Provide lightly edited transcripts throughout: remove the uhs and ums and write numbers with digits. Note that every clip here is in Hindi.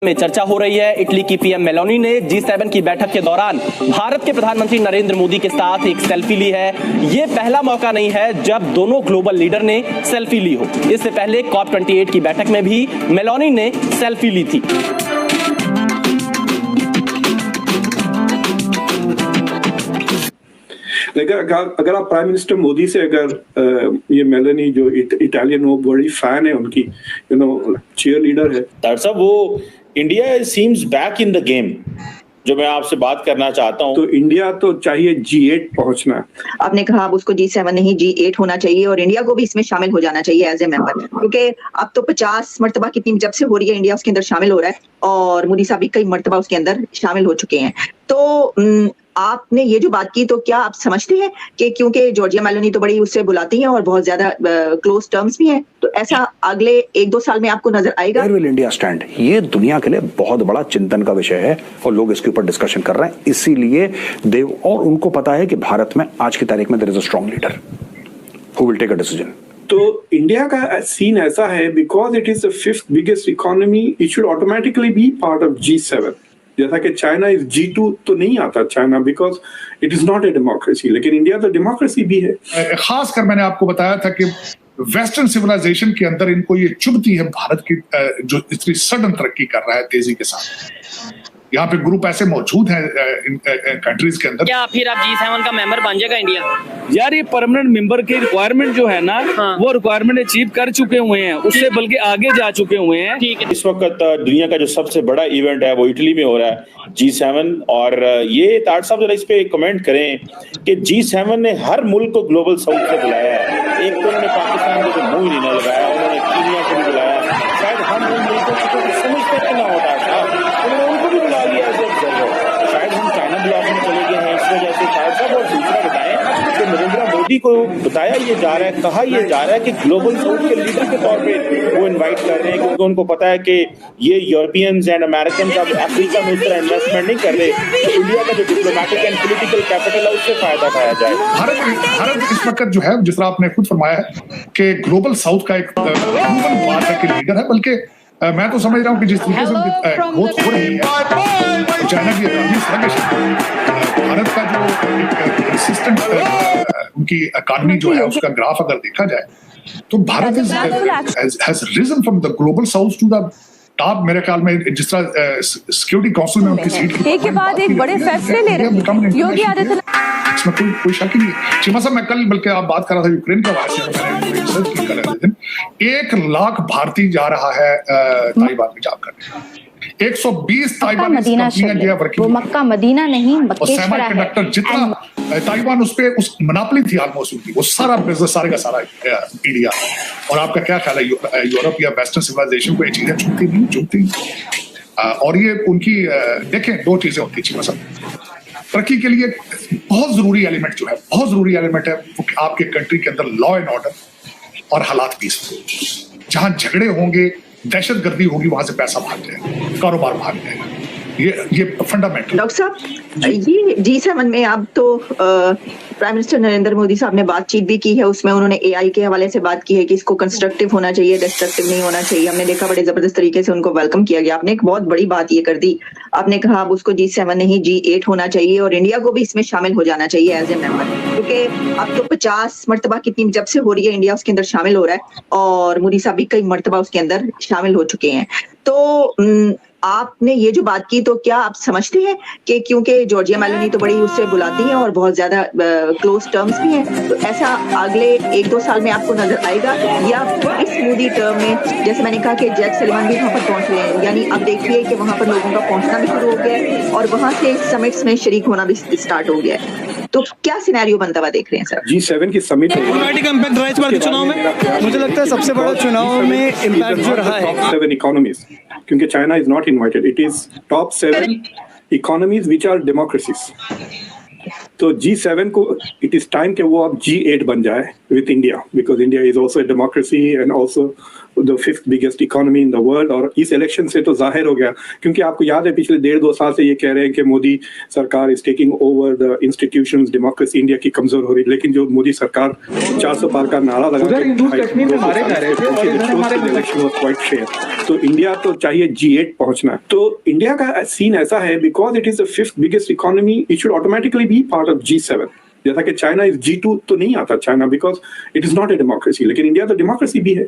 में चर्चा हो रही है। इटली की पीएम मेलोनी ने G7 की बैठक के दौरान भारत के प्रधानमंत्री नरेंद्र मोदी के साथ एक सेल्फी ली है। ये पहला मौका नहीं है जब दोनों ग्लोबल लीडर ने सेल्फी ली हो। इससे पहले COP28 की बैठक में भी मेलोनी ने सेल्फी ली थी। अगर आप प्राइम मिनिस्टर मोदी से अगर ये मेलोनी जो इटालियन वो बड़ी फैन है उनकी, चीयर लीडर है। डॉक्टर साहब, वो India seems back in the game जो मैं आपसे बात करना चाहता हूं। तो इंडिया तो चाहिए G8 पहुंचना। आपने कहा अब उसको G7 नहीं G8 होना चाहिए और इंडिया को भी इसमें शामिल हो जाना चाहिए एज ए मेंबर, क्योंकि अब तो 50 मर्तबा कितनी जब से हो रही है इंडिया उसके अंदर शामिल हो रहा है और मोदी साहब भी कई मर्तबा उसके अंदर शामिल हो चुके हैं। तो आपने ये जो बात की, तो क्या आप समझते हैं कि क्योंकि जॉर्जिया मेलोनी तो बड़ी उससे बुलाती हैं और बहुत ज्यादा क्लोज टर्म्स भी हैं, तो ऐसा अगले 1-2 साल में आपको नजर आएगा? Where will India stand? ये दुनिया के लिए बहुत बड़ा चिंतन का विषय है और लोग इसके ऊपर डिस्कशन कर रहे हैं। इसीलिए देव और उनको पता है कि भारत में आज की तारीख में there is a strong leader who will take a decision. तो इंडिया का सीन ऐसा है, because it is the 5th biggest economy, it should automatically be part of G7। जैसा कि चाइना इज G2 तो नहीं आता China, because it is not a democracy, लेकिन इंडिया तो डेमोक्रेसी भी है। खासकर मैंने आपको बताया था कि वेस्टर्न सिविलाइजेशन के अंदर इनको ये चुभती है भारत की जो इतनी सडन तरक्की कर रहा है तेजी के साथ। यहाँ पे ग्रुप ऐसे मौजूद हैं इन कंट्रीज के अंदर। क्या फिर आप G7 का मेंबर बन जाएगा इंडिया? यार ये परमानेंट मेंबर की रिक्वायरमेंट जो है ना, वो रिक्वायरमेंट अचीव कर चुके हुए हैं, उससे बल्कि आगे जा चुके हुए हैं। ठीक है। इस वक्त दुनिया का जो सबसे बड़ा इवेंट है वो इटली में हो रहा है, G7। और ये ताड़ साहब जरा इस पे कमेंट करें कि G7 ने हर मुल्क को ग्लोबल साउथ से बुलाया है। एक तो उन्होंने पाकिस्तान को तो मुंह ही नहीं लगाया, उन्होंने कीनिया को भी बुलाया। शायद हम उन मुल्कों को समझते ना होता था, उन्होंने उनको भी बुला लिया एज ऑब्जर्वर। शायद हम चाइना ब्लॉक में चले गए हैं इस वजह से। ताड़ साहब और दूसरा बताएं कि नरेंद्र मोदी को बताया ये जा रहा है, कहा ये जा रहा है कि ग्लोबल साउथ के लीडर के तौर पे वो इनवाइट कर रहे हैं, क्योंकि उनको पता है कि ये यूरोपियंस एंड अमेरिकन अब अफ्रीका में उस तरह इन्वेस्टमेंट नहीं कर रहे, तो इंडिया का जो डिप्लोमेटिक एंड पॉलिटिकल कैपिटल है उससे फायदा उठाया जाए। भारत इस वक्त जो है, जिस तरह आपने खुद फरमाया है कि ग्लोबल साउथ का एक बात है कि लीडर है, बल्कि मैं तो समझ रहा हूँ कि जिस तरीके से ग्रोथ हो रही है, चाइना की इकोनॉमी स्लगिश है, भारत का जो कंसिस्टेंट उनकी इकोनॉमी जो है उसका ग्राफ अगर देखा जाए तो Bharat has risen from the global south to the top. मेरे ख्याल में जिस तरह सिक्योरिटी काउंसिल में उनकी सीट एक के बाद एक बड़े फैसले ले रहे हैं योगी आदित्यनाथ, इसमें कोई शक ही नहीं। चीमा साहब, मैं कल बल्कि आप बात कर रहा था यूक्रेन के हवाले से, मैंने रिसर्च की कल दिन 1 लाख भारतीय जा रहा है ताइवान में जॉब करने। 120 ताइवानी कंपनियां जो है वर्किंग, वो मक्का मदीना नहीं बकेश्वर है। कंडक्टर जितना ताइवान उस पे उस मोनोपोली थी ऑलमोस्ट उनकी, वो सारा बिजनेस सारे का सारा इंडिया। और आपका क्या ख्याल है, यूरोप या वेस्टर्न सिविलाइजेशन को ये चीजें चुनती नहीं चुनती? और ये उनकी देखें 2 चीजें होती चीमा साहब। तरक्की के लिए बहुत जरूरी एलिमेंट जो है, बहुत जरूरी एलिमेंट है वो आपके कंट्री के अंदर लॉ एंड ऑर्डर और हालात पीसफुल। जहां झगड़े होंगे, दहशतगर्दी होगी, वहां से पैसा भाग जाएगा, कारोबार भाग जाएगा। ये फंडामेंटल। डॉक्टर साहब, ये G7 में अब तो प्राइम मिनिस्टर नरेंद्र मोदी साहब ने बातचीत भी की है, उसमें उन्होंने AI के हवाले से बात की है कि इसको कंस्ट्रक्टिव होना चाहिए, डिस्ट्रक्टिव नहीं होना चाहिए। हमने देखा बड़े जबरदस्त तरीके से उनको वेलकम किया गया। आपने एक बहुत बड़ी बात ये कर दी, आपने कहा अब उसको G7 नहीं G8 होना चाहिए और इंडिया को भी इसमें शामिल हो जाना चाहिए एज ए मेंबर, क्योंकि अब तो 50 मर्तबा कितनी जब से हो रही है इंडिया उसके अंदर शामिल हो रहा है और मोदी साहब भी कई मर्तबा उसके अंदर शामिल हो चुके हैं। तो आपने ये जो बात की, तो क्या आप समझते हैं कि क्योंकि जॉर्जिया मेलोनी तो बड़ी उससे बुलाती हैं और बहुत ज्यादा क्लोज टर्म्स भी हैं, तो ऐसा अगले 1-2 साल में आपको नजर आएगा? या इस मोदी टर्म में, जैसे मैंने कहा कि जैक सलीमान भी वहां पर पहुंच रहे हैं, यानी अब देखिए कि वहां पर लोगों का पहुंचना भी शुरू हो गया है और वहां से समिट्स में शरीक होना भी स्टार्ट हो गया है, तो क्या सिनेरियो बनता हुआ देख रहे हैं सर? G7 की समिट चुनाव में मुझे लगता है सबसे बड़ा चुनाव में इम्पैक्ट जो रहा है 7 इकोनॉमीज, क्योंकि China is not invited, it is top 7 economies which are democracies. तो G7 को इट इज टाइम कि वो अब G8 बन जाए with India, because India is also democracy and also the fifth biggest economy in the world. और इस इलेक्शन से तो जाहिर हो गया, क्योंकि आपको याद है पिछले 1.5-2 साल से ये कह रहे हैं कि मोदी सरकार is taking over the institutions, democracy India की कमजोर हो रही है। लेकिन जो मोदी सरकार 400 पार का नारा लगा के इलेक्शन वाज क्वाइट फेयर। तो इंडिया तो चाहिए G8 पहुंचना। तो इंडिया का सीन ऐसा है, because it is the fifth biggest economy, it should automatically be part of G7। जैसा कि चाइना इज G2 तो नहीं आता China, because it is not a democracy. लेकिन इंडिया तो डेमोक्रेसी भी है,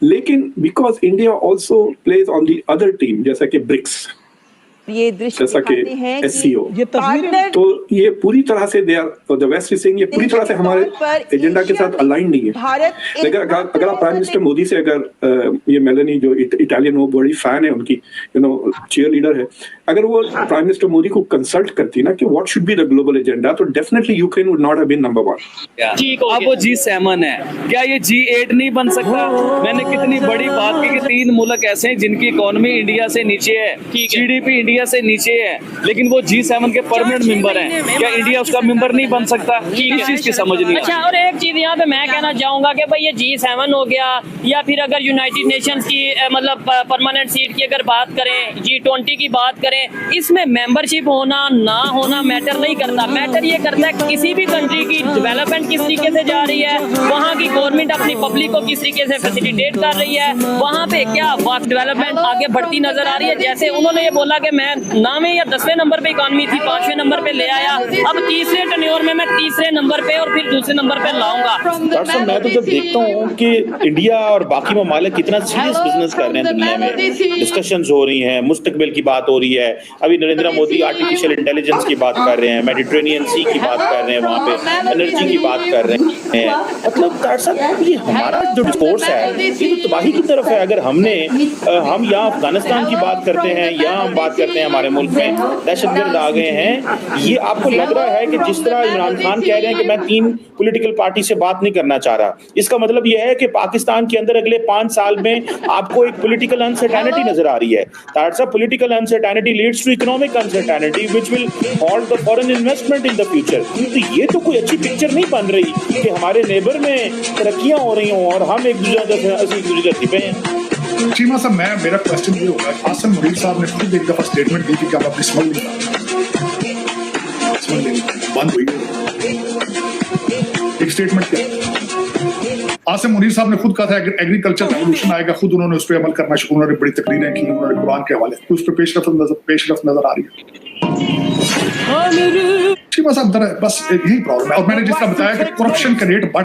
लेकिन because India also plays on the other team, जैसा कि ब्रिक्स, ये दृश्य जैसा कि दिखाते हैं कि SCO, पार्टनर तो ये पूरी तरह से द वेस्ट इज सेइंग ये पूरी तरह से हमारे एजेंडा के साथ अलाइन नहीं है। लेकिन अगर आप प्राइम मिनिस्टर मोदी से अगर ये मेलेनी जो इटालियन, वो बड़ी फैन है उनकी, चीयर लीडर है, अगर वो प्राइम मिनिस्टर मोदी को कंसल्ट करती ना कि what should be the global agenda, तो definitely Ukraine would not have been number 1। अब वो G7 है, क्या ये G8 नहीं बन सकता? मैंने कितनी बड़ी बात की कि 3 मुल्क ऐसे हैं जिनकी इकोनॉमी इंडिया से नीचे है, GDP इंडिया से नीचे है, लेकिन वो G7 के परमानेंट मेंबर हैं। क्या इंडिया उसका मेंबर नहीं बन सकता? इस चीज की समझ नहीं। अच्छा, और एक चीज यहाँ पे मैं कहना चाहूंगा कि भाई ये G7 हो गया, या फिर अगर यूनाइटेड नेशंस की मतलब परमानेंट सीट की अगर बात करें, G20 की बात करें, इसमें मेंबरशिप होना ना होना मैटर नहीं करता। मैटर ये करता है किसी भी कंट्री की डेवलपमेंट किस तरीके से जा रही है, वहाँ की गवर्नमेंट अपनी पब्लिक को किस तरीके से फैसिलिटेट कर रही है, वहाँ पे क्या डेवलपमेंट आगे बढ़ती नजर आ रही है। जैसे उन्होंने ये बोला कि मैं ना में या 10वें नंबर पे इकॉनमी थी, 5वें नंबर पे ले आया, अब तीसरे टर्न्योर में मैं तीसरे नंबर पे और फिर दूसरे नंबर पे लाऊंगा। डॉक्टर साहब, मैं तो जब देखता हूँ कि इंडिया और बाकी ममालिक कितना सीरियस बिजनेस कर रहे हैं दुनिया में, डिस्कशंस हो रही हैं, मुस्तकबिल की बात हो रही है। अभी नरेंद्र मोदी आर्टिफिशियल इंटेलिजेंस की बात कर रहे हैं, मेडिटेरेनियन सी की बात कर रहे हैं, वहाँ पे एनर्जी की बात कर रहे हैं। मतलब डॉक्टर साहब, ये हमारा जो डिस्कोर्स है ये तो तबाही की तरफ है। अगर हम यहाँ अफगानिस्तान की बात करते हैं, यहाँ हम बात करते हैं हमारे मुल्क में दहशतगर्द आ गए हैं, ये आपको लग रहा है कि जिस तरह इमरान खान कह रहे हैं कि मैं 3 पॉलिटिकल पार्टी से बात नहीं करना चाह रहा, इसका मतलब यह है कि पाकिस्तान के अंदर अगले 5 साल में आपको एक पॉलिटिकल अनसर्टेनिटी नजर आ रही है। That's a political uncertainty leads to economic uncertainty which will halt the foreign investment in the future. तो ये तो कोई अच्छी पिक्चर नहीं बन रही कि हमारे नेबर में तरक्कियां हो रही हों और हम एक दूसरे पे हैं। चीमा साहब, मेरा क्वेश्चन ये होगा, आसिम मुनीर साहब ने खुद एक दफा स्टेटमेंट दी थी कि हम अपनी स्मगलिंग बंद हुई है। एक स्टेटमेंट क्या, आसिम मुनीर साहब ने खुद कहा था एग्रीकल्चर रेवोल्यूशन आएगा, खुद उन्होंने उस पर अमल करना शुरू, उन्होंने बड़ी तकरीरें की, उन्होंने कुरान के हवाले उस पर पेशरफ नजर आ रही है। चीमा साहब, बस यही प्रॉब्लम है। और मैंने जिसका बताया कि करप्शन का रेट